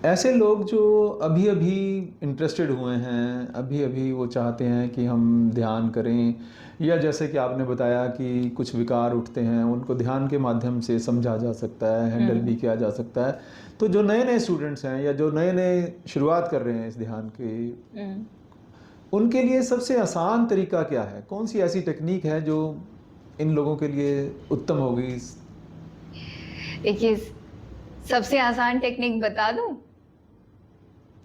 ऐसे लोग जो अभी अभी इंटरेस्टेड हुए हैं, अभी अभी वो चाहते हैं कि हम ध्यान करें, या जैसे कि आपने बताया कि कुछ विकार उठते हैं, उनको ध्यान के माध्यम से समझा जा सकता है, हैंडल भी किया जा सकता है। तो जो नए नए स्टूडेंट्स हैं या जो नए नए शुरुआत कर रहे हैं इस ध्यान की, हम्म। उनके लिए सबसे आसान तरीका क्या है? कौन सी ऐसी टेक्निक है जो इन लोगों के लिए उत्तम होगी? देखिए, सबसे आसान टेक्निक बता दूं?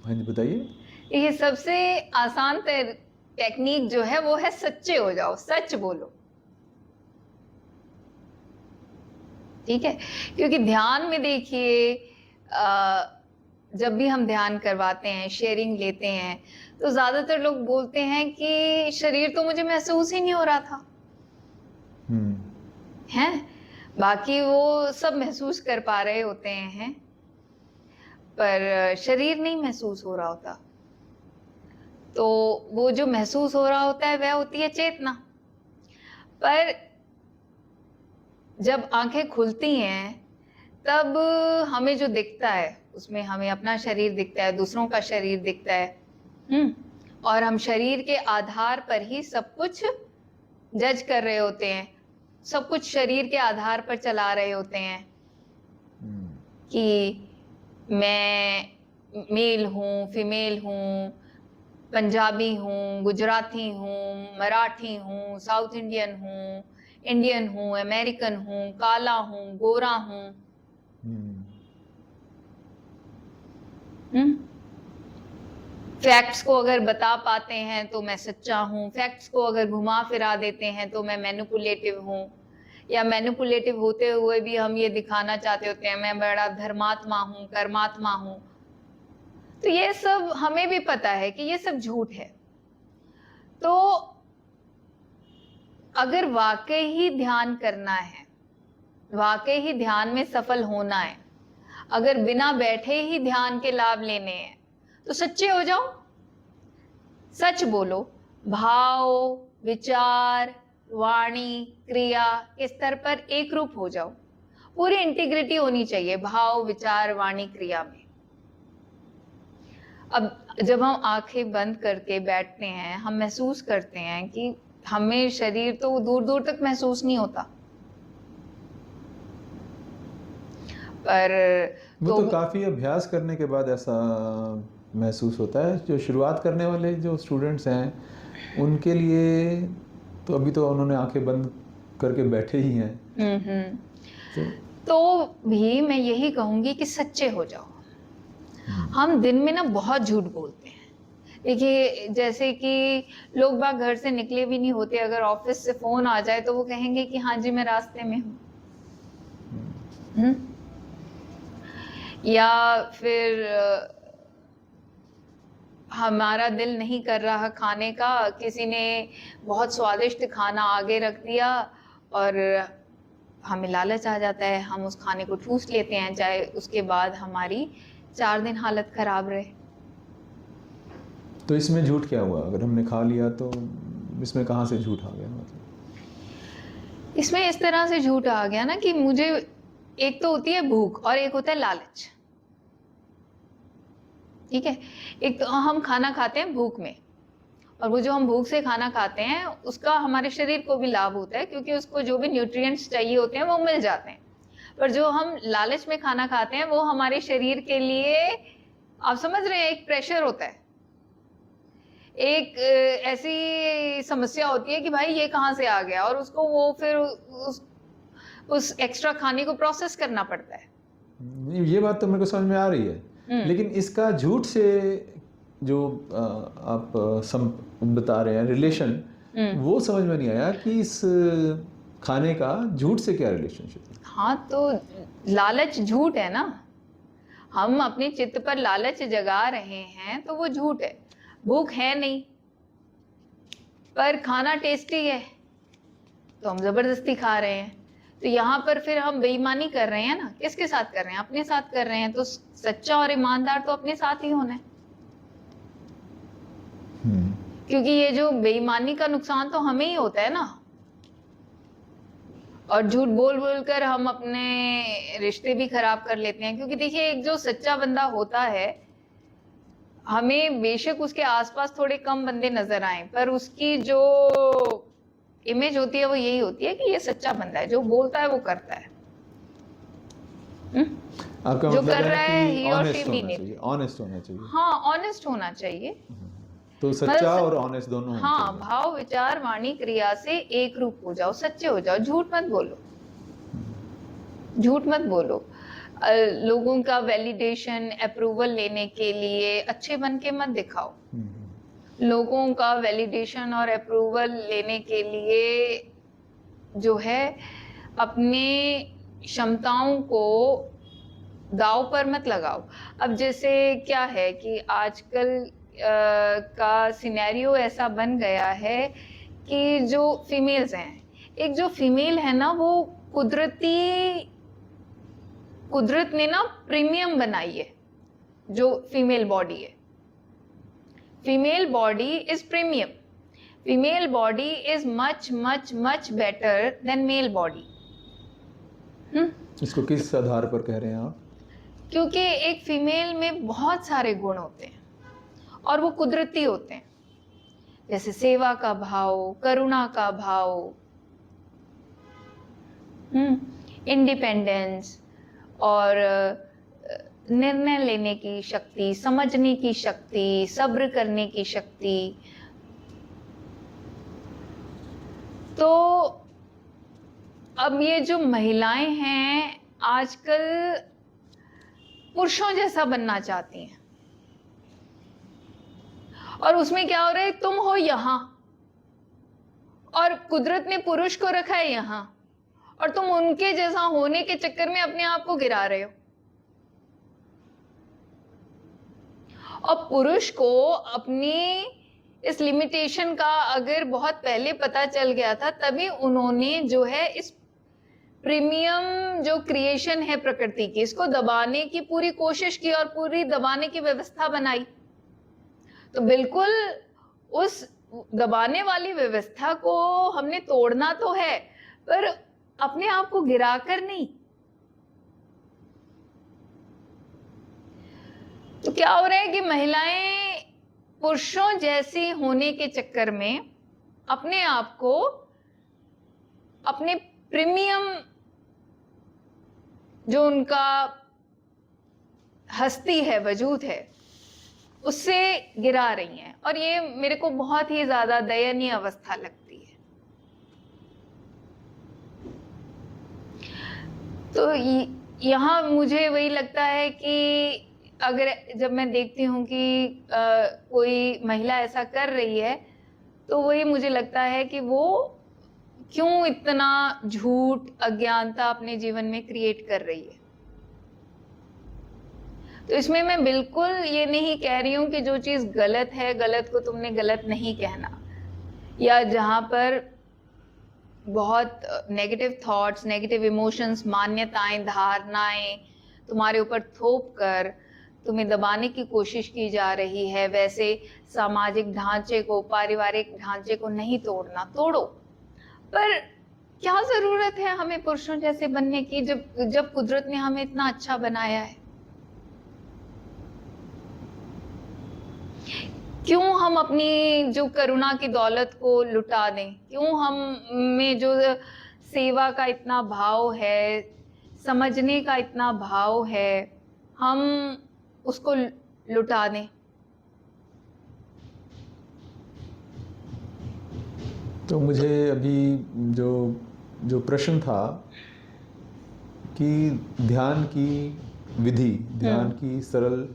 हाँ जी, बताइए। ये सबसे आसान टेक्निक जो है वो है सच्चे हो जाओ, सच बोलो। ठीक है, क्योंकि ध्यान में देखिए, जब भी हम ध्यान करवाते हैं, शेयरिंग लेते हैं, तो ज्यादातर लोग बोलते हैं कि शरीर तो मुझे महसूस ही नहीं हो रहा था। हैं, बाकी वो सब महसूस कर पा रहे होते हैं, पर शरीर नहीं महसूस हो रहा होता। तो वो जो महसूस हो रहा होता है वह होती है चेतना। पर जब आंखें खुलती हैं तब हमें जो दिखता है उसमें हमें अपना शरीर दिखता है, दूसरों का शरीर दिखता है। और हम शरीर के आधार पर ही सब कुछ जज कर रहे होते हैं, सब कुछ शरीर के आधार पर चला रहे होते हैं कि मैं मेल हूँ, फीमेल हूँ, पंजाबी हूँ, गुजराती हूँ, मराठी हूँ, साउथ इंडियन हूँ, इंडियन हूँ, अमेरिकन हूँ, काला हूँ, गोरा हूँ। फैक्ट्स को अगर बता पाते हैं तो मैं सच्चा हूँ, फैक्ट्स को अगर घुमा फिरा देते हैं तो मैं मैनिपुलेटिव हूँ, या मैनिपुलेटिव होते हुए भी हम ये दिखाना चाहते होते हैं मैं बड़ा धर्मात्मा हूँ, कर्मात्मा हूँ। तो ये सब हमें भी पता है कि ये सब झूठ है। तो अगर वाकई ही ध्यान करना है, वाकई ही ध्यान में सफल होना है, अगर बिना बैठे ही ध्यान के लाभ लेने हैं, तो सच्चे हो जाओ, सच बोलो। भाव, विचार, वाणी, क्रिया के स्तर पर एक रूप हो जाओ। पूरी इंटीग्रिटी होनी चाहिए भाव, विचार, वाणी, क्रिया में। अब जब हम आंखें बंद करके बैठते हैं, हम महसूस करते हैं कि हमें शरीर तो दूर दूर तक महसूस नहीं होता, पर वो तो काफ़ी अभ्यास करने के बाद ऐसा महसूस होता है। जो शुरुआत करने वाले जो स्टूडेंट्स हैं उनके लिए तो अभी तो उन्होंने आंखें बंद करके बैठे ही हैं। तो भी मैं यही कहूंगी कि सच्चे हो जाओ। हम दिन में ना बहुत झूठ बोलते हैं। देखिए, जैसे कि लोग बाग घर से निकले भी नहीं होते, अगर ऑफिस से फोन आ जाए तो वो कहेंगे कि हाँ जी मैं रास्ते में हूँ। या फिर हमारा दिल नहीं कर रहा खाने का, किसी ने बहुत स्वादिष्ट खाना आगे रख दिया और हमें लालच आ जाता है, हम उस खाने को ठूस लेते हैं, चाहे उसके बाद हमारी 4 दिन हालत खराब रहे। तो इसमें झूठ क्या हुआ? अगर हमने खा लिया तो इसमें कहाँ से झूठ आ गया? मतलब इसमें इस तरह से झूठ आ गया ना कि मुझे, एक तो होती है भूख और एक होता है लालच। ठीक है, एक तो हम खाना खाते हैं भूख में, और वो जो हम भूख से खाना खाते हैं उसका हमारे शरीर को भी लाभ होता है, क्योंकि उसको जो भी न्यूट्रिएंट्स चाहिए होते हैं वो मिल जाते हैं। पर जो हम लालच में खाना खाते हैं वो हमारे शरीर के लिए, आप समझ रहे हैं, एक प्रेशर होता है, एक ऐसी समस्या होती है कि भाई ये कहाँ से आ गया, और उसको वो फिर उस एक्स्ट्रा खाने को प्रोसेस करना पड़ता है। ये बात तो मेरे को समझ में आ रही है, लेकिन इसका झूठ से जो आप बता रहे हैं रिलेशन, वो समझ में नहीं आया कि इस खाने का झूठ से क्या रिलेशनशिप है? हाँ, तो लालच झूठ है ना। हम अपने चित्त पर लालच जगा रहे हैं तो वो झूठ है। भूख है नहीं पर खाना टेस्टी है तो हम जबरदस्ती खा रहे हैं। तो यहाँ पर फिर हम बेईमानी कर रहे हैं ना, किसके साथ कर रहे हैं? अपने साथ कर रहे हैं। तो सच्चा और ईमानदार तो अपने साथ ही होना है, क्योंकि ये जो बेईमानी का नुकसान तो हमें ही होता है ना। और झूठ बोल बोल कर हम अपने रिश्ते भी खराब कर लेते हैं, क्योंकि देखिए एक जो सच्चा बंदा होता है, हमें बेशक उसके आसपास थोड़े कम बंदे नजर आए, पर उसकी जो इमेज होती है वो यही होती है कि ये सच्चा बंदा है, जो बोलता है वो करता है। आपका जो मतलब कर है रहा है कि ही और शी ऑनेस्ट होना मीन इट। चाहिए, ऑनेस्ट होना चाहिए। हाँ, ऑनेस्ट होना चाहिए। तो सच्चा और ऑनेस्ट दोनों होना हाँ, चाहिए। भाव विचार वाणी क्रिया से एक रूप हो जाओ, सच्चे हो जाओ, झूठ मत बोलो, झूठ मत बोलो। लोगों का वैलिडेशन अप्रूवल लेने के लिए अच्छे बन के मत दिखाओ। लोगों का वैलिडेशन और अप्रूवल लेने के लिए जो है अपने क्षमताओं को दांव पर मत लगाओ। अब जैसे क्या है कि आजकल का सिनेरियो ऐसा बन गया है कि जो फीमेल्स हैं, एक जो फीमेल है ना, वो कुदरत ने ना प्रीमियम बनाई है जो फीमेल बॉडी है। Female body is premium, female body is much much much better than male body. इसको किस आधार पर कह रहे हैं आप? क्योंकि एक फीमेल में बहुत सारे गुण होते हैं और वो कुदरती होते हैं, जैसे सेवा का भाव, करुणा का भाव, इंडिपेंडेंस, और निर्णय लेने की शक्ति, समझने की शक्ति, सब्र करने की शक्ति। तो अब ये जो महिलाएं हैं आजकल पुरुषों जैसा बनना चाहती हैं, और उसमें क्या हो रहा है, तुम हो यहां और कुदरत ने पुरुष को रखा है यहां, और तुम उनके जैसा होने के चक्कर में अपने आप को गिरा रहे हो। और पुरुष को अपनी इस लिमिटेशन का अगर बहुत पहले पता चल गया था, तभी उन्होंने जो है इस प्रीमियम जो क्रिएशन है प्रकृति की, इसको दबाने की पूरी कोशिश की और पूरी दबाने की व्यवस्था बनाई। तो बिल्कुल उस दबाने वाली व्यवस्था को हमने तोड़ना तो है, पर अपने आप को गिराकर नहीं। तो क्या हो रहा है कि महिलाएं पुरुषों जैसी होने के चक्कर में अपने आप को अपने प्रीमियम जो उनका हस्ती है, वजूद है, उससे गिरा रही हैं, और ये मेरे को बहुत ही ज्यादा दयनीय अवस्था लगती है। तो यहाँ मुझे वही लगता है कि अगर जब मैं देखती हूँ कि कोई महिला ऐसा कर रही है, तो वही मुझे लगता है कि वो क्यों इतना झूठ, अज्ञानता अपने जीवन में क्रिएट कर रही है। तो इसमें मैं बिल्कुल ये नहीं कह रही हूँ कि जो चीज गलत है, गलत को तुमने गलत नहीं कहना, या जहां पर बहुत नेगेटिव थॉट्स, नेगेटिव इमोशंस, मान्यताएं, धारणाएं तुम्हारे ऊपर थोप कर तुम्हें दबाने की कोशिश की जा रही है, वैसे सामाजिक ढांचे को, पारिवारिक ढांचे को नहीं तोड़ना, तोड़ो। पर क्या जरूरत है हमें पुरुषों जैसे बनने की, जब कुदरत ने हमें इतना अच्छा बनाया है। क्यों हम अपनी जो करुणा की दौलत को लुटा दें? क्यों हम में जो सेवा का इतना भाव है, समझने का इतना भाव है, हम उसको लुटा दें? तो मुझे अभी जो प्रश्न था कि ध्यान की विधि, ध्यान की सरल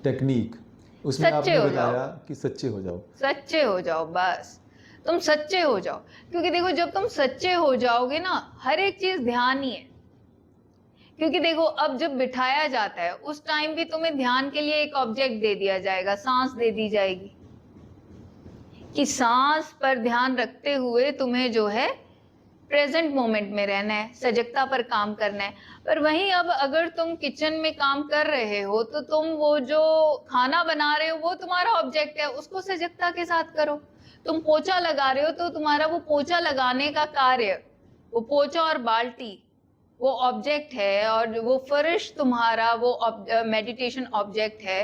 टेक्निक, उसमें आपने बताया कि सच्चे हो जाओ। सच्चे हो जाओ, बस तुम सच्चे हो जाओ। क्योंकि देखो जब तुम सच्चे हो जाओगे ना, हर एक चीज ध्यान ही है। क्योंकि देखो अब जब बिठाया जाता है उस टाइम भी तुम्हें ध्यान के लिए एक ऑब्जेक्ट दे दिया जाएगा, सांस दे दी जाएगी कि सांस पर ध्यान रखते हुए तुम्हें जो है प्रेजेंट मोमेंट में रहना है, सजगता पर काम करना है। पर वहीं अब अगर तुम किचन में काम कर रहे हो तो तुम वो जो खाना बना रहे हो वो तुम्हारा ऑब्जेक्ट है, उसको सजगता के साथ करो। तुम पोछा लगा रहे हो तो तुम्हारा वो पोछा लगाने का कार्य वो पोचा और बाल्टी वो ऑब्जेक्ट है, और वो फर्श तुम्हारा वो मेडिटेशन ऑब्जेक्ट है,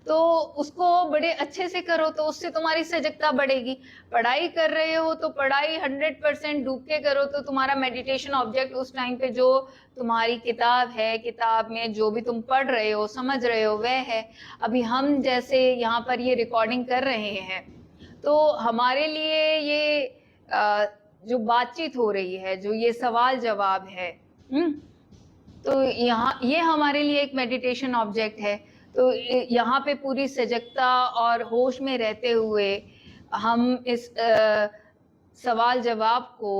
तो उसको बड़े अच्छे से करो तो उससे तुम्हारी सजगता बढ़ेगी। पढ़ाई कर रहे हो तो पढ़ाई 100% डूब के करो तो तुम्हारा मेडिटेशन ऑब्जेक्ट उस टाइम पे जो तुम्हारी किताब है, किताब में जो भी तुम पढ़ रहे हो, समझ रहे हो, वह है। अभी हम जैसे यहाँ पर ये रिकॉर्डिंग कर रहे हैं, तो हमारे लिए ये जो बातचीत हो रही है, जो ये सवाल जवाब है, तो यहाँ ये हमारे लिए एक मेडिटेशन ऑब्जेक्ट है। तो यहाँ पे पूरी सजगता और होश में रहते हुए हम इस सवाल जवाब को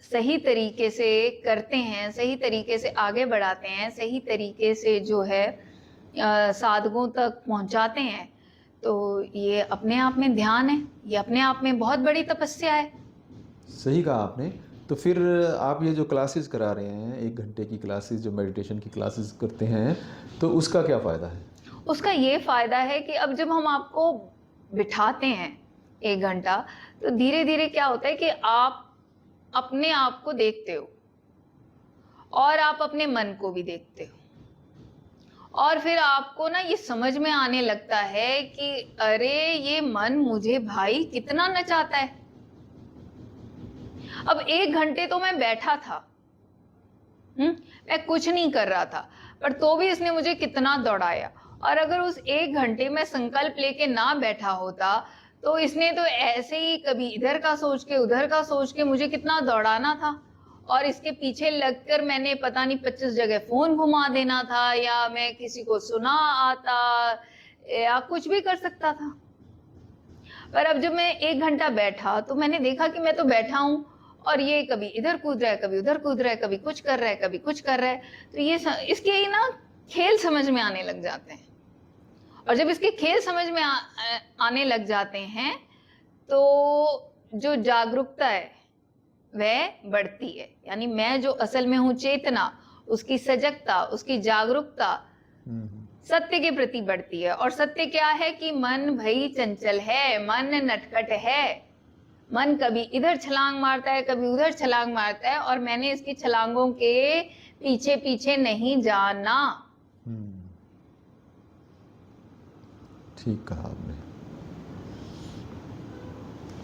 सही तरीके से करते हैं, सही तरीके से आगे बढ़ाते हैं, सही तरीके से जो है साधकों तक पहुंचाते हैं। तो ये अपने आप में ध्यान है, ये अपने आप में बहुत बड़ी तपस्या है। सही कहा आपने। तो फिर आप ये जो क्लासेस करा रहे हैं, 1 घंटे की क्लासेस, जो मेडिटेशन की क्लासेस करते हैं, तो उसका क्या फ़ायदा है? उसका ये फ़ायदा है कि अब जब हम आपको बिठाते हैं 1 घंटा, तो धीरे-धीरे क्या होता है कि आप अपने आप को देखते हो और आप अपने मन को भी देखते हो, और फिर आपको ना ये समझ में आने लगता है कि अरे ये मन मुझे भाई कितना नचाता है। अब 1 घंटे तो मैं बैठा था, मैं कुछ नहीं कर रहा था, पर तो भी इसने मुझे कितना दौड़ाया। और अगर उस 1 घंटे में संकल्प लेके ना बैठा होता, तो इसने तो ऐसे ही कभी इधर का सोच के उधर का सोच के मुझे कितना दौड़ाना था, और इसके पीछे लगकर मैंने पता नहीं 25 जगह फोन घुमा देना था, या मैं किसी को सुना आता, या कुछ भी कर सकता था। पर अब जब मैं 1 घंटा बैठा, तो मैंने देखा कि मैं तो बैठा हूँ और ये कभी इधर कूद रहा है, कभी उधर कूद रहा है, कभी कुछ कर रहा है, कभी कुछ कर रहा है। तो ये इसके ही ना खेल समझ में आने लग जाते हैं, और जब इसके खेल समझ में आने लग जाते हैं, तो जो जागरूकता है वह बढ़ती है। यानी मैं जो असल में हूँ चेतना, उसकी सजगता, उसकी जागरूकता सत्य के प्रति बढ़ती है। और सत्य क्या है कि मन भई चंचल है, मन नटखट है, मन कभी इधर छलांग मारता है, कभी उधर छलांग मारता है, और मैंने इसकी छलांगों के पीछे पीछे नहीं जाना। ठीक कहा आपने।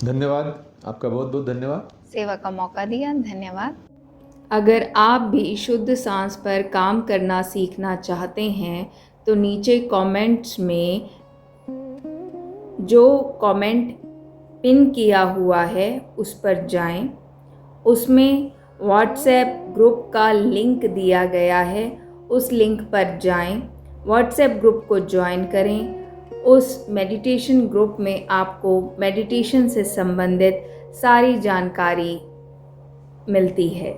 धन्यवाद, आपका बहुत बहुत धन्यवाद। सेवा का मौका दिया, धन्यवाद। अगर आप भी शुद्ध सांस पर काम करना सीखना चाहते हैं, तो नीचे कमेंट्स में जो कमेंट पिन किया हुआ है उस पर जाएं। उसमें व्हाट्सएप ग्रुप का लिंक दिया गया है, उस लिंक पर जाएं, व्हाट्सएप ग्रुप को ज्वाइन करें। उस मेडिटेशन ग्रुप में आपको मेडिटेशन से संबंधित सारी जानकारी मिलती है।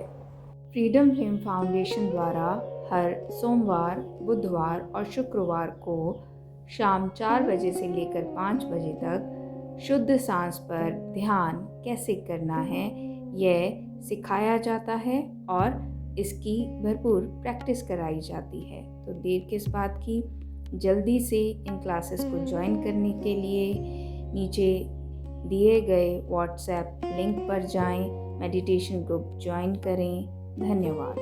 फ्रीडम फ्लेम फाउंडेशन द्वारा हर सोमवार, बुधवार और शुक्रवार को शाम 4 बजे से लेकर 5 बजे तक शुद्ध सांस पर ध्यान कैसे करना है यह सिखाया जाता है, और इसकी भरपूर प्रैक्टिस कराई जाती है। तो देर किस बात की, जल्दी से इन क्लासेस को ज्वाइन करने के लिए नीचे दिए गए व्हाट्सएप लिंक पर जाएं, मेडिटेशन ग्रुप ज्वाइन करें। धन्यवाद।